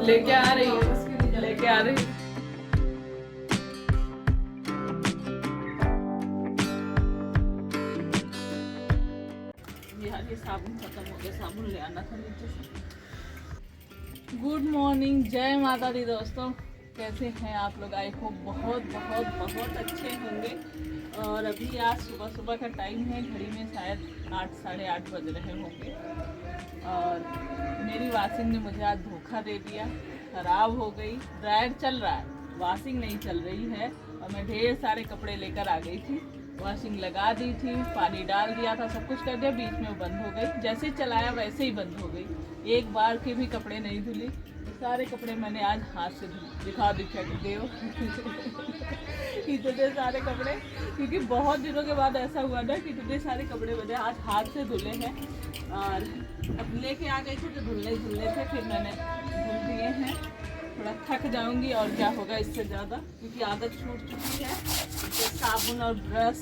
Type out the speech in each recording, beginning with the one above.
लेके आ रही हूँ, लेके आ रही हूँ। यार ये साबुन खत्म हो गया, साबुन ले आना था नीचे से। गुड मॉर्निंग, जय माता दी दोस्तों। कैसे हैं आप लोग? आई होप बहुत बहुत बहुत अच्छे होंगे। और अभी आज सुबह सुबह का टाइम है, घड़ी में शायद 8 साढ़े 8 बज रहे होंगे। और मेरी वॉशिंग ने मुझे आज धोखा दे दिया, ख़राब हो गई। ड्रायर चल रहा है, वॉशिंग नहीं चल रही है। और मैं ढेर सारे कपड़े लेकर आ गई थी, वॉशिंग लगा दी थी, पानी डाल दिया था, सब कुछ कर दिया, बीच में वो बंद हो गई। जैसे चलाया वैसे ही बंद हो गई। एक बार के भी कपड़े नहीं धुली। सारे कपड़े मैंने आज हाथ से धुले। दिखा दे इतने सारे कपड़े, क्योंकि बहुत दिनों के बाद ऐसा हुआ ना कि इतने सारे कपड़े मैंने आज हाथ से धुले हैं। और अब लेके आ गए थे तो धुलने थे, फिर मैंने धुल दिए हैं। थोड़ा थक जाऊंगी और क्या होगा इससे ज़्यादा, क्योंकि आदत छूट चुकी है। तो साबुन और ब्रश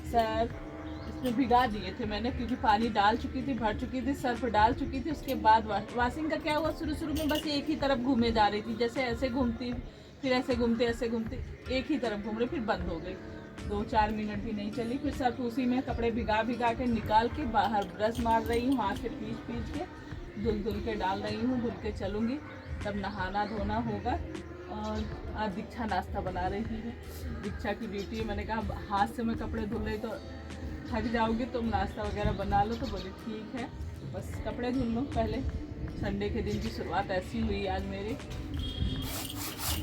सर्फ इसमें भिगा दिए थे मैंने, क्योंकि पानी डाल चुकी थी, भर चुकी थी, सर्फ डाल चुकी थी। उसके बाद वॉशिंग का क्या हुआ, शुरू में बस एक ही तरफ घूमे जा रही थी, जैसे ऐसे घूमती फिर ऐसे घूमते एक ही तरफ घूम रही, फिर बंद हो गई। 2-4 मिनट भी नहीं चली, फिर सर्फ उसी में कपड़े भिगा के निकाल के बाहर ब्रश मार रही हूँ, हाथ से पीस के धुल के डाल रही हूँ। धुल के चलूँगी, तब नहाना धोना होगा। और आज दीक्षा नाश्ता बना रही है। दीक्षा की बेटी, मैंने कहा हाथ से मैं कपड़े धुल रही तो थक जाओगी, तुम नाश्ता वगैरह बना लो। तो बोले ठीक है, तो बस कपड़े धुल लो पहले। संडे के दिन की शुरुआत ऐसी हुई आज मेरी।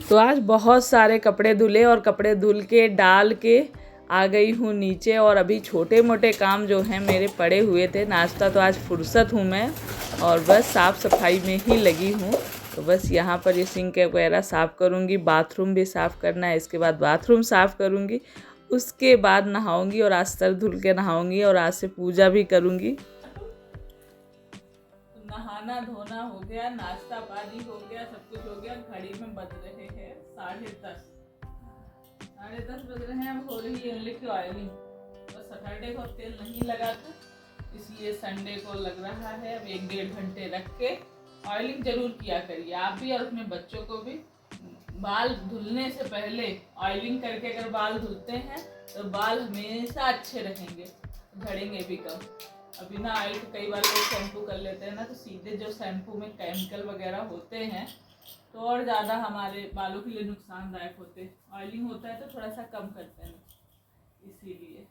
तो आज बहुत सारे कपड़े धुले और कपड़े धुल के डाल के आ गई हूँ नीचे। और अभी छोटे मोटे काम जो हैं मेरे पड़े हुए थे। नाश्ता तो आज फुर्सत हूँ मैं, और बस साफ़ सफाई में ही लगी हूँ। तो बस यहाँ पर ये सिंक वगैरह साफ़ करूँगी, बाथरूम भी साफ़ करना है, इसके बाद बाथरूम साफ़ करूँगी, उसके बाद नहाऊँगी और आज सर धुल के नहाऊँगी और आज से पूजा भी करूँगी। नहाना धोना हो गया, नाश्ता पानी हो गया, सब कुछ हो गया। घड़ी में बज रहे हैं 10:30, 10:30 बज रहे हैं। अब हो रही है लिक्विड ऑयलिंग। बस सैटरडे को तेल नहीं लगा था, इसलिए संडे को लग रहा है। अब 1-1.5 घंटे रख के ऑयलिंग जरूर किया करिए आप भी, और अपने बच्चों को भी। बाल धुलने से पहले ऑयलिंग करके अगर बाल धुलते हैं तो बाल हमेशा अच्छे रहेंगे, झड़ेंगे भी कम। अब बिना ऑयल के कई बार लोग शैम्पू कर लेते हैं ना, तो सीधे जो शैम्पू में केमिकल वगैरह होते हैं तो और ज़्यादा हमारे बालों के लिए नुकसानदायक होते हैं। ऑयलिंग होता है तो थोड़ा सा कम करते हैं, इसीलिए।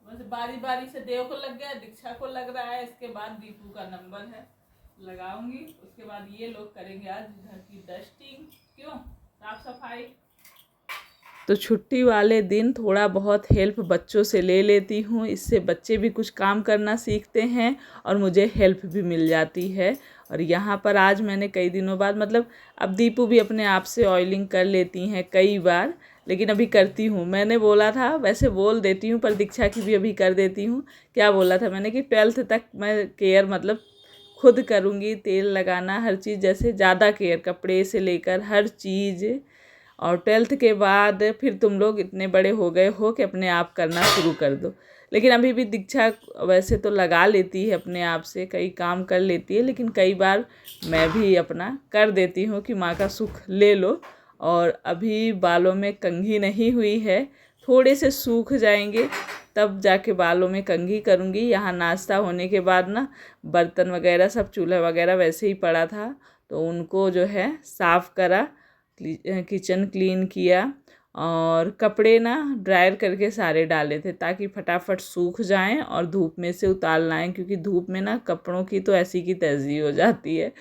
बस बारी बारी से देव को लग गया, दीक्षा को लग रहा है, इसके बाद दीपू का नंबर है, लगाऊंगी। उसके बाद ये लोग करेंगे आज घर की डस्टिंग, क्यों साफ सफाई। तो छुट्टी वाले दिन थोड़ा बहुत हेल्प बच्चों से ले लेती हूँ, इससे बच्चे भी कुछ काम करना सीखते हैं और मुझे हेल्प भी मिल जाती है। और यहाँ पर आज मैंने कई दिनों बाद, मतलब अब दीपू भी अपने आप से ऑयलिंग कर लेती हैं कई बार, लेकिन अभी करती हूँ। मैंने बोला था, वैसे बोल देती हूँ, पर दीक्षा की भी अभी कर देती हूँ। क्या बोला था मैंने कि 12th तक मैं केयर मतलब खुद करूँगी, तेल लगाना हर चीज़, जैसे ज़्यादा केयर कपड़े से लेकर हर चीज़। और 12th के बाद फिर तुम लोग इतने बड़े हो गए हो कि अपने आप करना शुरू कर दो। लेकिन अभी भी दीक्षा वैसे तो लगा लेती है अपने आप से, कई काम कर लेती है, लेकिन कई बार मैं भी अपना कर देती हूँ कि माँ का सुख ले लो। और अभी बालों में कंघी नहीं हुई है, थोड़े से सूख जाएंगे तब जाके बालों में कंघी करूँगी। यहाँ नाश्ता होने के बाद ना बर्तन वगैरह सब, चूल्हा वगैरह वैसे ही पड़ा था, तो उनको जो है साफ़ करा, किचन क्लीन किया। और कपड़े ना ड्रायर करके सारे डाले थे ताकि फटाफट सूख जाएं और धूप में से उतार लाएं, क्योंकि धूप में ना कपड़ों की तो ऐसी की तैसी हो जाती है,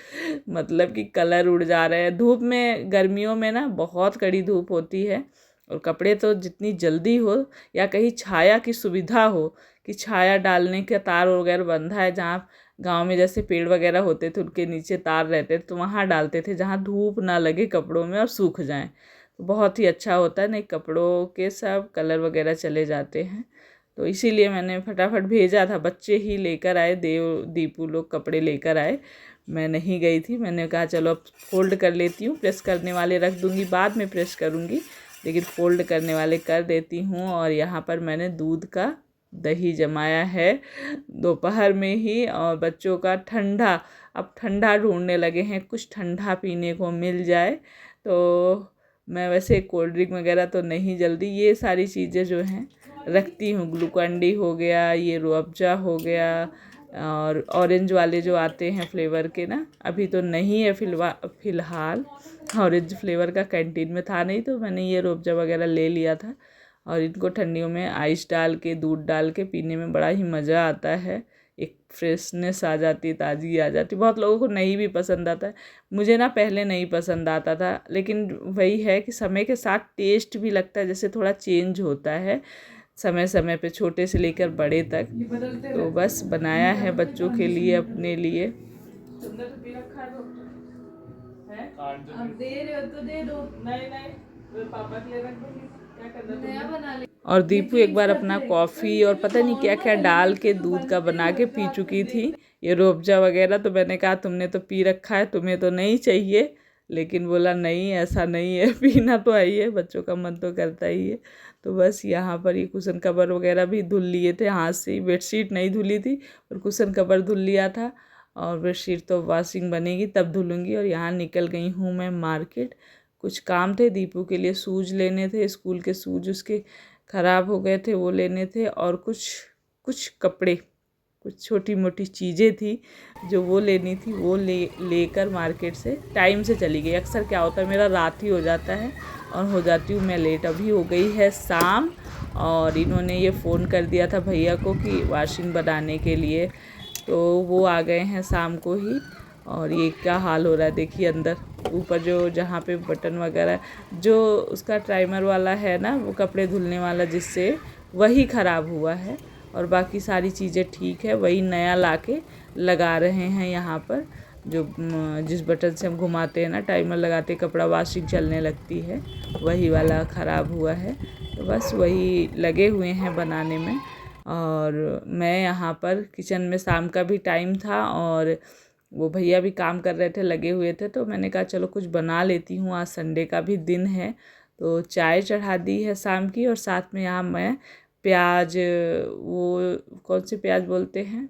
मतलब कि कलर उड़ जा रहे हैं धूप में। गर्मियों में ना बहुत कड़ी धूप होती है, और कपड़े तो जितनी जल्दी हो, या कहीं छाया की सुविधा हो कि छाया डालने का तार वगैरह बंधा है, जहाँ गांव में जैसे पेड़ वगैरह होते थे उनके नीचे तार रहते थे, तो वहाँ डालते थे जहाँ धूप ना लगे कपड़ों में और सूख जाएं, तो बहुत ही अच्छा होता है। नहीं कपड़ों के सब कलर वगैरह चले जाते हैं, तो इसीलिए मैंने फटाफट भेजा था। बच्चे ही लेकर आए, दीपू लोग कपड़े लेकर आए, मैं नहीं गई थी। मैंने कहा चलो अब फोल्ड कर लेती हूँ, प्रेस करने वाले रख दूँगी, बाद में प्रेस करूँगी, लेकिन फ़ोल्ड करने वाले कर देती हूँ। और यहाँ पर मैंने दूध का दही जमाया है दोपहर में ही। और बच्चों का ठंडा, अब ठंडा ढूंढने लगे हैं, कुछ ठंडा पीने को मिल जाए। तो मैं वैसे कोल्ड ड्रिंक वगैरह तो नहीं जल्दी, ये सारी चीज़ें जो हैं रखती हूँ। ग्लूकॉन डी हो गया, ये रूह अफ़ज़ा हो गया, और ऑरेंज वाले जो आते हैं फ्लेवर के ना, अभी तो नहीं है फ़िलहाल। ऑरेंज फ्लेवर का कैंटीन में था नहीं, तो मैंने ये रूह अफ़ज़ा वगैरह ले लिया था। और इनको ठंडियों में आइस डाल के, दूध डाल के पीने में बड़ा ही मज़ा आता है। एक फ्रेशनेस आ जाती है, ताज़गी आ जाती है। बहुत लोगों को नहीं भी पसंद आता है, मुझे ना पहले नहीं पसंद आता था, लेकिन वही है कि समय के साथ टेस्ट भी लगता है, जैसे थोड़ा चेंज होता है समय समय पे, छोटे से लेकर बड़े तक। तो बस बनाया है बच्चों के लिए, अपने लिए। तुमने तो पी रखा है, अब दे रहे हो तो दे दो। नहीं नहीं, पापा के लिए रख दूंगी, क्या करना नया बना ले। और दीपू एक बार अपना कॉफ़ी और पता नहीं क्या क्या डाल के दूध का बना के पी चुकी थी, ये रूह अफ़ज़ा वगैरह। तो मैंने कहा तुमने तो पी रखा है, तुम्हें तो नहीं चाहिए। लेकिन बोला नहीं, ऐसा नहीं है, पीना तो है ही है, बच्चों का मन तो करता ही है। तो बस यहाँ पर ये कुशन कवर वगैरह भी धुल लिए थे हाथ से ही, बेडशीट नहीं धुली थी और कुशन कवर धुल लिया था। और बेडशीट तो वॉशिंग बनेगी तब धुलूँगी। और यहाँ निकल गई हूँ मैं मार्केट, कुछ काम थे, दीपू के लिए शूज़ लेने थे, स्कूल के शूज़ उसके ख़राब हो गए थे, वो लेने थे। और कुछ कपड़े, कुछ छोटी मोटी चीज़ें थी जो वो लेनी थी, वो लेकर मार्केट से टाइम से चली गई। अक्सर क्या होता है, मेरा रात ही हो जाता है और हो जाती हूँ मैं लेट। अभी हो गई है शाम, और इन्होंने ये फ़ोन कर दिया था भैया को कि वाशिंग बनाने के लिए, तो वो आ गए हैं शाम को ही। और ये क्या हाल हो रहा है देखिए, अंदर ऊपर जो जहाँ पे बटन वगैरह, जो उसका टाइमर वाला है ना, वो कपड़े धुलने वाला, जिससे वही ख़राब हुआ है। और बाकी सारी चीज़ें ठीक है, वही नया लाके लगा रहे हैं यहाँ पर। जो जिस बटन से हम घुमाते हैं ना, टाइमर लगाते कपड़ा वॉशिंग चलने लगती है, वही वाला ख़राब हुआ है। तो बस वही लगे हुए हैं बनाने में। और मैं यहाँ पर किचन में, शाम का भी टाइम था और वो भैया भी काम कर रहे थे, लगे हुए थे। तो मैंने कहा चलो कुछ बना लेती हूँ, आज संडे का भी दिन है। तो चाय चढ़ा दी है शाम की, और साथ में यहाँ मैं प्याज, वो कौन सी प्याज बोलते हैं,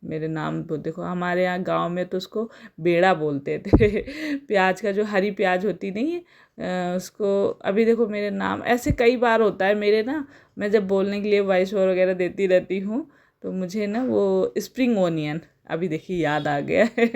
मेरे नाम तो देखो, हमारे यहाँ गांव में तो उसको बेड़ा बोलते थे प्याज का जो हरी प्याज होती नहीं है, उसको, अभी देखो मेरे नाम ऐसे कई बार होता है मेरे ना, मैं जब बोलने के लिए वॉइस ओवर वगैरह देती रहती हूँ, तो मुझे ना वो स्प्रिंग ओनियन, अभी देखिए याद आ गया है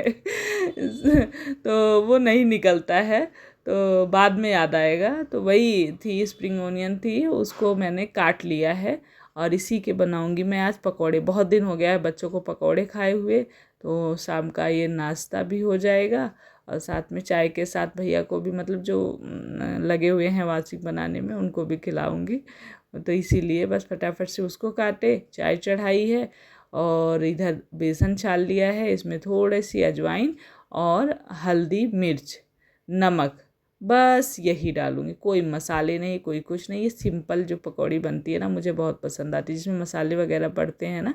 तो वो नहीं निकलता है, तो बाद में याद आएगा। तो वही थी, स्प्रिंग ओनियन थी, उसको मैंने काट लिया है। और इसी के बनाऊंगी मैं आज पकौड़े। बहुत दिन हो गया है बच्चों को पकौड़े खाए हुए, तो शाम का ये नाश्ता भी हो जाएगा, और साथ में चाय के साथ भैया को भी, मतलब जो लगे हुए हैं वाचिक बनाने में, उनको भी खिलाऊंगी। तो इसीलिए बस फटाफट से उसको काटे, चाय चढ़ाई है, और इधर बेसन छान लिया है, इसमें थोड़ी सी अजवाइन और हल्दी, मिर्च, नमक, बस यही डालूँगी, कोई मसाले नहीं, कोई कुछ नहीं। ये सिंपल जो पकौड़ी बनती है ना, मुझे बहुत पसंद आती है, जिसमें मसाले वगैरह पड़ते हैं ना,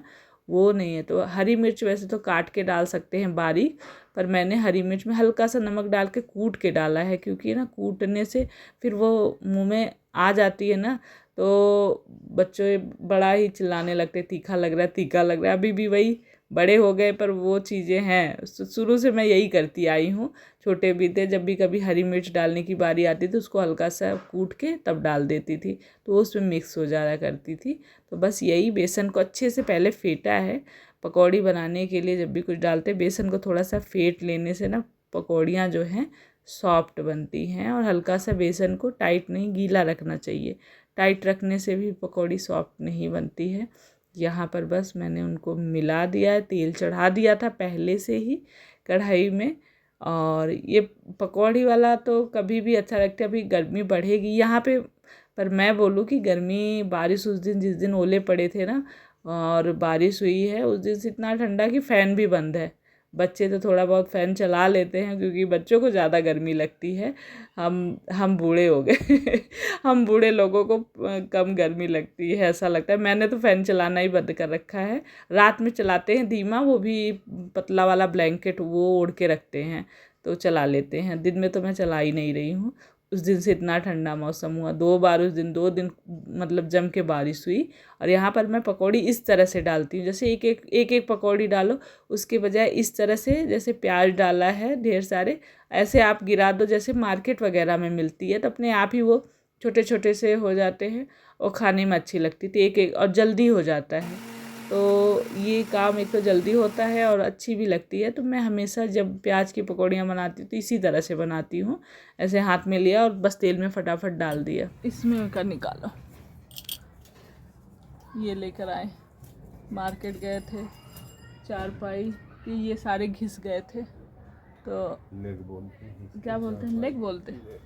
वो नहीं है। तो हरी मिर्च वैसे तो काट के डाल सकते हैं बारीक, पर मैंने हरी मिर्च में हल्का सा नमक डाल के कूट के डाला है, क्योंकि ना कूटने से फिर वो मुंह में आ जाती है ना, तो बच्चे बड़ा ही चिल्लाने लगते, तीखा लग रहा है, तीखा लग रहा है। अभी भी वही, बड़े हो गए पर वो चीज़ें हैं, शुरू से मैं यही करती आई हूँ। छोटे भी थे, जब भी कभी हरी मिर्च डालने की बारी आती थी, उसको हल्का सा कूट के तब डाल देती थी, तो उसमें मिक्स हो जाया करती थी। तो बस यही, बेसन को अच्छे से पहले फेंटा है। पकौड़ी बनाने के लिए जब भी कुछ डालते, बेसन को थोड़ा सा फेंट लेने से ना, पकौड़ियाँ जो हैं सॉफ्ट बनती हैं। और हल्का सा बेसन को टाइट नहीं, गीला रखना चाहिए, टाइट रखने से भी पकौड़ी सॉफ्ट नहीं बनती है। यहाँ पर बस मैंने उनको मिला दिया है, तेल चढ़ा दिया था पहले से ही कढ़ाई में। और ये पकौड़ी वाला तो कभी भी अच्छा लगता है। अभी गर्मी बढ़ेगी यहाँ पे, पर मैं बोलूँ कि गर्मी, बारिश उस दिन, जिस दिन ओले पड़े थे ना और बारिश हुई है, उस दिन से इतना ठंडा कि फ़ैन भी बंद है। बच्चे तो थोड़ा बहुत फ़ैन चला लेते हैं, क्योंकि बच्चों को ज़्यादा गर्मी लगती है। हम बूढ़े हो गए हम बूढ़े लोगों को कम गर्मी लगती है, ऐसा लगता है। मैंने तो फ़ैन चलाना ही बंद कर रखा है। रात में चलाते हैं धीमा, वो भी पतला वाला ब्लैंकेट वो ओढ़ के रखते हैं, तो चला लेते हैं। दिन में तो मैं चला ही नहीं रही हूँ। उस दिन से इतना ठंडा मौसम हुआ। 2 बार उस दिन 2 दिन मतलब जम के बारिश हुई। और यहाँ पर मैं पकौड़ी इस तरह से डालती हूँ, जैसे एक पकौड़ी डालो, उसके बजाय इस तरह से जैसे प्याज डाला है ढेर सारे, ऐसे आप गिरा दो जैसे मार्केट वगैरह में मिलती है, तो अपने आप ही वो छोटे छोटे से हो जाते हैं और खाने में अच्छी लगती थी। एक और जल्दी हो जाता है, तो ये काम एक तो जल्दी होता है और अच्छी भी लगती है। तो मैं हमेशा जब प्याज की पकौड़ियाँ बनाती हूँ तो इसी तरह से बनाती हूँ, ऐसे हाथ में लिया और बस तेल में फटाफट डाल दिया। इसमें का निकालो, ये लेकर आए, मार्केट गए थे, चारपाई कि ये सारे घिस गए थे, तो लेग बोलते हैं, क्या बोलते हैं, लेग बोलते हैं,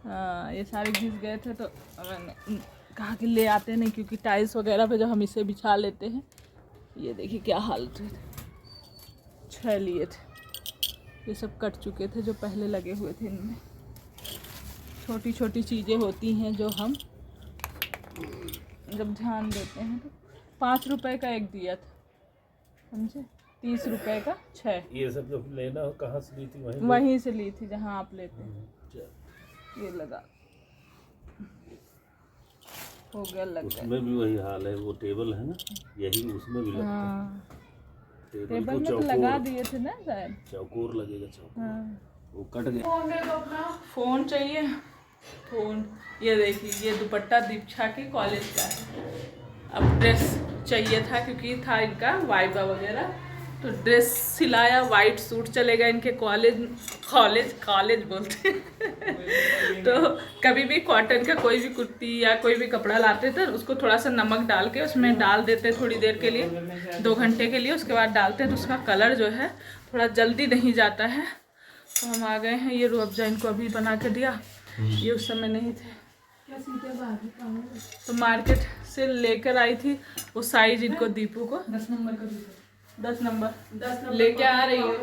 हाँ, ये सारे घिस गए थे। तो मैंने कहा कि ले आते नहीं, क्योंकि टाइल्स वगैरह पे जब हम इसे बिछा लेते हैं, ये देखिए क्या हालत हुई थी। 6 लिए थे, ये सब कट चुके थे जो पहले लगे हुए थे इनमें। छोटी छोटी चीज़ें होती हैं जो हम जब ध्यान देते हैं। तो 5 रुपए का एक दिया था, समझे, 30 रुपए का 6। ये सब जो लेना हो कहाँ से ली थी? वहीं से ली थी जहाँ आप लेते हैं। ये लगा हो गया, लग गया। उसमें भी वही हाल है, वो टेबल है ना, यही उसमें भी लगता है। हाँ, टेबल में तो लगा दिए थे ना शायद, चौकोर लगेगा, चौकोर। हाँ। वो कट गया। फ़ोन चाहिए, फ़ोन, ये देखिए, ये दुपट्टा दीक्षा के कॉलेज का है। अब ड्रेस चाहिए था क्योंकि था इनका वाइबा वगैरह, तो ड्रेस सिलाया, वाइट सूट चलेगा इनके कॉलेज बोलते हैं। तो कभी भी कॉटन का कोई भी कुर्ती या कोई भी कपड़ा लाते थे, उसको थोड़ा सा नमक डाल के उसमें डाल देते थोड़ी देर के लिए, 2 घंटे के लिए, उसके बाद डालते हैं तो उसका कलर जो है थोड़ा जल्दी नहीं जाता है। तो हम आ गए हैं, ये रूह अफ़ज़ा इनको अभी बना के दिया, ये उस समय नहीं थे, तो मार्केट से लेकर आई थी वो साइज इनको, दीपू को 10 नंबर लेके आ रही हूँ,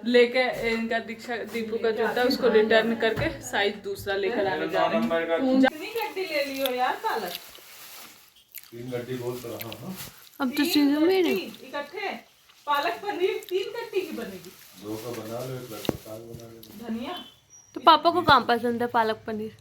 लेके इनका दीपू का जूता उसको रिटर्न करके साइज दूसरा लेकर आने जा रही हूँ। कितनी गड्डी ले लियो यार, पालक 3 गड्डी बोल तो रहा हूँ। अब तो सीजन में नहीं इकट्ठे पालक पनीर 3 गड्डी की बनेगी। 2 का बना लो, 1 लड़का साग बना लो। धनिया तो पापा को कहाँ पसंद है पालक पनीर?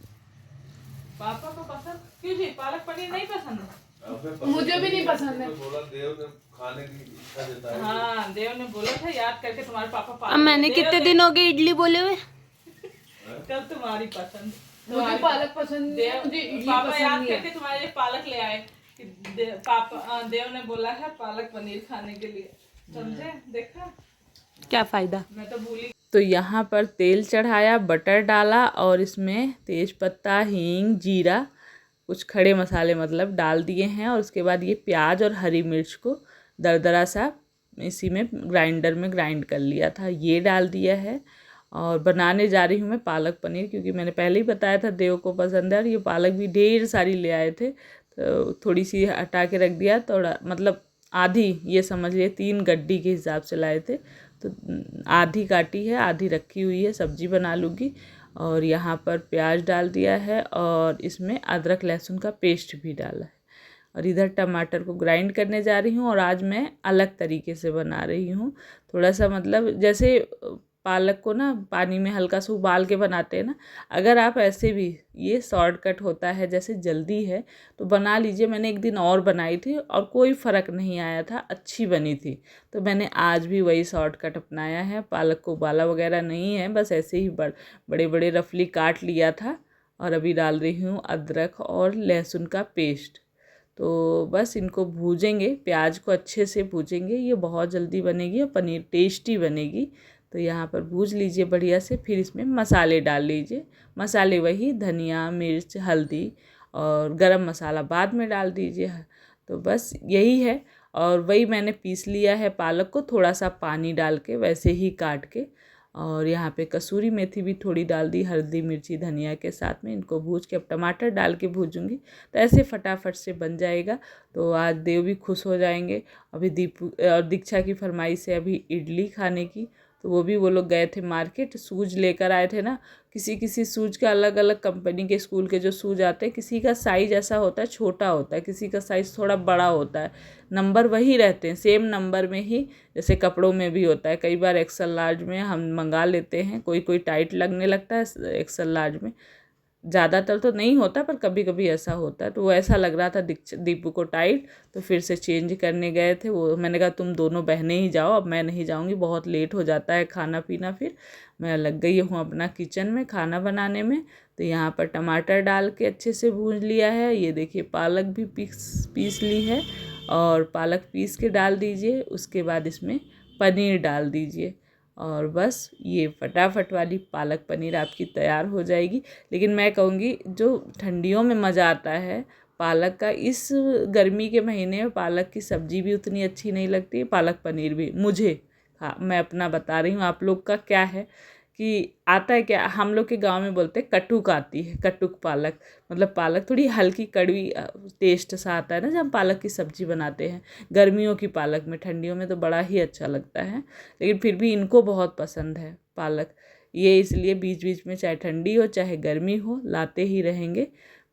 पापा को पसंद क्यों जी? पालक पनीर नहीं पसंद है? मुझे भी नहीं पसंद है। बोला देव ने खाने की इच्छा जताई। हाँ, देव ने बोला था याद करके तुम्हारे पापा अब पालक। मैंने कितने दिन हो गए इडली बोले हुए। कब तुम्हारी पसंद? मुझे पालक पसंद है, मुझे इडली पापा पसंद याद नहीं है। करके तुम्हारे लिए पालक ले आए कि देव ने बोला है पालक पनीर खाने के लिए, समझे? देखा क्या फायदा। मैं तो भूली। तो यहाँ पर तेल चढ़ाया, बटर डाला और इसमें तेज पत्ता, हींग, जीरा, कुछ खड़े मसाले मतलब डाल दिए हैं। और उसके बाद ये प्याज और हरी मिर्च को दरदरा सा इसी में ग्राइंडर में ग्राइंड कर लिया था, ये डाल दिया है। और बनाने जा रही हूँ मैं पालक पनीर, क्योंकि मैंने पहले ही बताया था देव को पसंद है। और ये पालक भी ढेर सारी ले आए थे, तो थोड़ी सी हटा के रख दिया, थोड़ा मतलब आधी, ये समझ लिए 3 गड्डी के हिसाब से लाए थे, तो आधी काटी है, आधी रखी हुई है, सब्जी बना लूँगी। और यहाँ पर प्याज डाल दिया है और इसमें अदरक लहसुन का पेस्ट भी डाला है। और इधर टमाटर को ग्राइंड करने जा रही हूँ। और आज मैं अलग तरीके से बना रही हूँ, थोड़ा सा मतलब जैसे पालक को ना पानी में हल्का सा उबाल के बनाते हैं ना, अगर आप ऐसे भी, ये शॉर्टकट होता है, जैसे जल्दी है तो बना लीजिए। मैंने एक दिन और बनाई थी और कोई फ़र्क नहीं आया था, अच्छी बनी थी, तो मैंने आज भी वही शॉर्टकट अपनाया है। पालक को उबाला वगैरह नहीं है, बस ऐसे ही बड़े बड़े रफली काट लिया था। और अभी डाल रही हूँ अदरक और लहसुन का पेस्ट। तो बस इनको भूजेंगे, प्याज को अच्छे से भूजेंगे, ये बहुत जल्दी बनेगी और पनीर टेस्टी बनेगी। तो यहाँ पर भूज लीजिए बढ़िया से, फिर इसमें मसाले डाल लीजिए। मसाले वही धनिया, मिर्च, हल्दी और गरम मसाला बाद में डाल दीजिए। तो बस यही है। और वही मैंने पीस लिया है पालक को, थोड़ा सा पानी डाल के वैसे ही काट के। और यहाँ पे कसूरी मेथी भी थोड़ी डाल दी, हल्दी मिर्ची धनिया के साथ में। इनको भूज के अब टमाटर डाल के भूजूंगी, तो ऐसे फटाफट से बन जाएगा। तो आज देव भी खुश हो जाएंगे। अभी दीपू और दीक्षा की फरमाइश है अभी इडली खाने की, तो वो भी वो लोग गए थे मार्केट, शूज़ लेकर आए थे ना। किसी किसी शूज़ का अलग अलग कंपनी के स्कूल के जो शूज़ आते हैं, किसी का साइज़ ऐसा होता है छोटा होता है, किसी का साइज़ थोड़ा बड़ा होता है, नंबर वही रहते हैं सेम नंबर में ही। जैसे कपड़ों में भी होता है, कई बार एक्सल लार्ज में हम मंगा लेते हैं, कोई कोई टाइट लगने लगता है एक्सल लार्ज में, ज़्यादातर तो नहीं होता पर कभी कभी ऐसा होता है। तो वो ऐसा लग रहा था दीपू को टाइट, तो फिर से चेंज करने गए थे वो। मैंने कहा तुम दोनों बहनें ही जाओ, अब मैं नहीं जाऊंगी, बहुत लेट हो जाता है खाना पीना। फिर मैं लग गई हूँ अपना किचन में खाना बनाने में। तो यहाँ पर टमाटर डाल के अच्छे से भून लिया है। ये देखिए पालक भी पीस ली है, और पालक पीस के डाल दीजिए। उसके बाद इसमें पनीर डाल दीजिए, और बस ये फटाफट वाली पालक पनीर आपकी तैयार हो जाएगी। लेकिन मैं कहूँगी जो ठंडियों में मज़ा आता है पालक का, इस गर्मी के महीने में पालक की सब्ज़ी भी उतनी अच्छी नहीं लगती है, पालक पनीर भी मुझे। हाँ, मैं अपना बता रही हूँ, आप लोग का क्या है कि आता है क्या। हम लोग के गांव में बोलते हैं कटुक आती है, कटुक पालक, मतलब पालक थोड़ी हल्की कड़वी टेस्ट सा आता है ना जब हम पालक की सब्ज़ी बनाते हैं। गर्मियों की पालक में, ठंडियों में तो बड़ा ही अच्छा लगता है, लेकिन फिर भी इनको बहुत पसंद है पालक। ये इसलिए बीच बीच में चाहे ठंडी हो चाहे गर्मी हो लाते ही रहेंगे।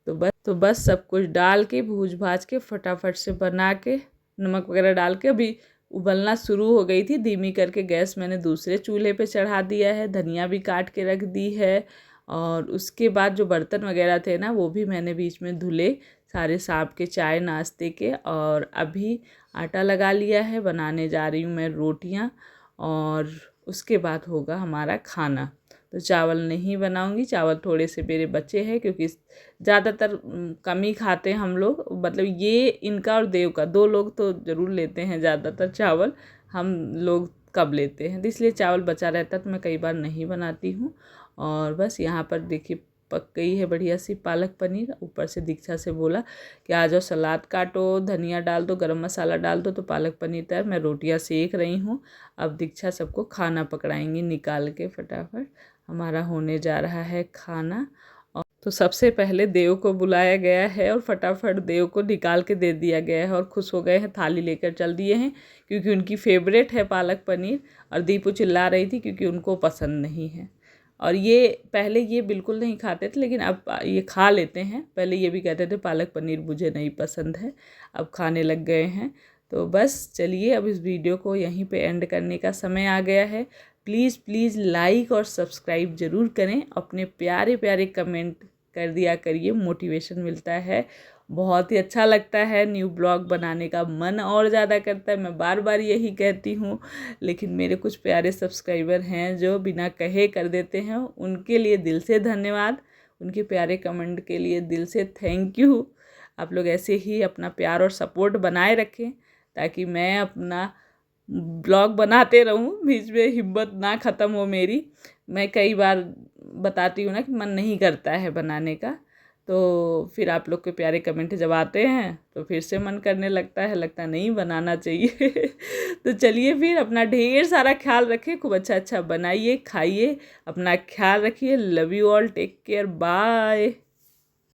तो बस सब कुछ डाल के भूज भाज के फटाफट से बना के, नमक वगैरह डाल के, अभी उबलना शुरू हो गई थी, धीमी करके गैस मैंने दूसरे चूल्हे पे चढ़ा दिया है। धनिया भी काट के रख दी है, और उसके बाद जो बर्तन वगैरह थे ना वो भी मैंने बीच में धुले सारे, सांप के चाय नाश्ते के। और अभी आटा लगा लिया है, बनाने जा रही हूँ मैं रोटियाँ, और उसके बाद होगा हमारा खाना। तो चावल नहीं बनाऊंगी, चावल थोड़े से मेरे बचे हैं, क्योंकि ज़्यादातर कम ही खाते हैं हम लोग। मतलब ये इनका और देव का, 2 लोग तो ज़रूर लेते हैं ज़्यादातर चावल, हम लोग कब लेते हैं, तो इसलिए चावल बचा रहता है तो मैं कई बार नहीं बनाती हूँ। और बस यहाँ पर देखिए पक गई है बढ़िया सी पालक पनीर। ऊपर से दीक्षा से बोला कि आ जाओ सलाद काटो, धनिया डाल दो, गरम मसाला डाल दो, तो पालक पनीर तैयार। मैं रोटियां सेक रही हूँ, अब दीक्षा सबको खाना पकड़ाएंगी निकाल के। फटाफट हमारा होने जा रहा है खाना। और तो सबसे पहले देव को बुलाया गया है, और फटाफट देव को निकाल के दे दिया गया है, और खुश हो गए हैं, थाली लेकर चल दिए हैं, क्योंकि उनकी फेवरेट है पालक पनीर। और दीपू चिल्ला रही थी क्योंकि उनको पसंद नहीं है। और ये पहले ये बिल्कुल नहीं खाते थे, लेकिन अब ये खा लेते हैं। पहले ये भी कहते थे पालक पनीर मुझे नहीं पसंद है, अब खाने लग गए हैं। तो बस चलिए अब इस वीडियो को यहीं पे एंड करने का समय आ गया है। प्लीज़ प्लीज़ लाइक और सब्सक्राइब ज़रूर करें, अपने प्यारे प्यारे कमेंट कर दिया करिए, मोटिवेशन मिलता है, बहुत ही अच्छा लगता है। न्यू ब्लॉग बनाने का मन और ज़्यादा करता है, मैं बार बार यही कहती हूँ। लेकिन मेरे कुछ प्यारे सब्सक्राइबर हैं जो बिना कहे कर देते हैं, उनके लिए दिल से धन्यवाद, उनके प्यारे कमेंट के लिए दिल से थैंक यू। आप लोग ऐसे ही अपना प्यार और सपोर्ट बनाए रखें, ताकि मैं अपना ब्लॉग बनाते रहूं, बीच में हिम्मत ना ख़त्म हो मेरी। मैं कई बार बताती हूँ ना कि मन नहीं करता है बनाने का, तो फिर आप लोग के प्यारे कमेंट जब आते हैं तो फिर से मन करने लगता है, लगता नहीं बनाना चाहिए। तो चलिए फिर अपना ढेर सारा ख्याल रखें, खूब अच्छा अच्छा बनाइए, खाइए, अपना ख्याल रखिए। Love you all, take care, bye.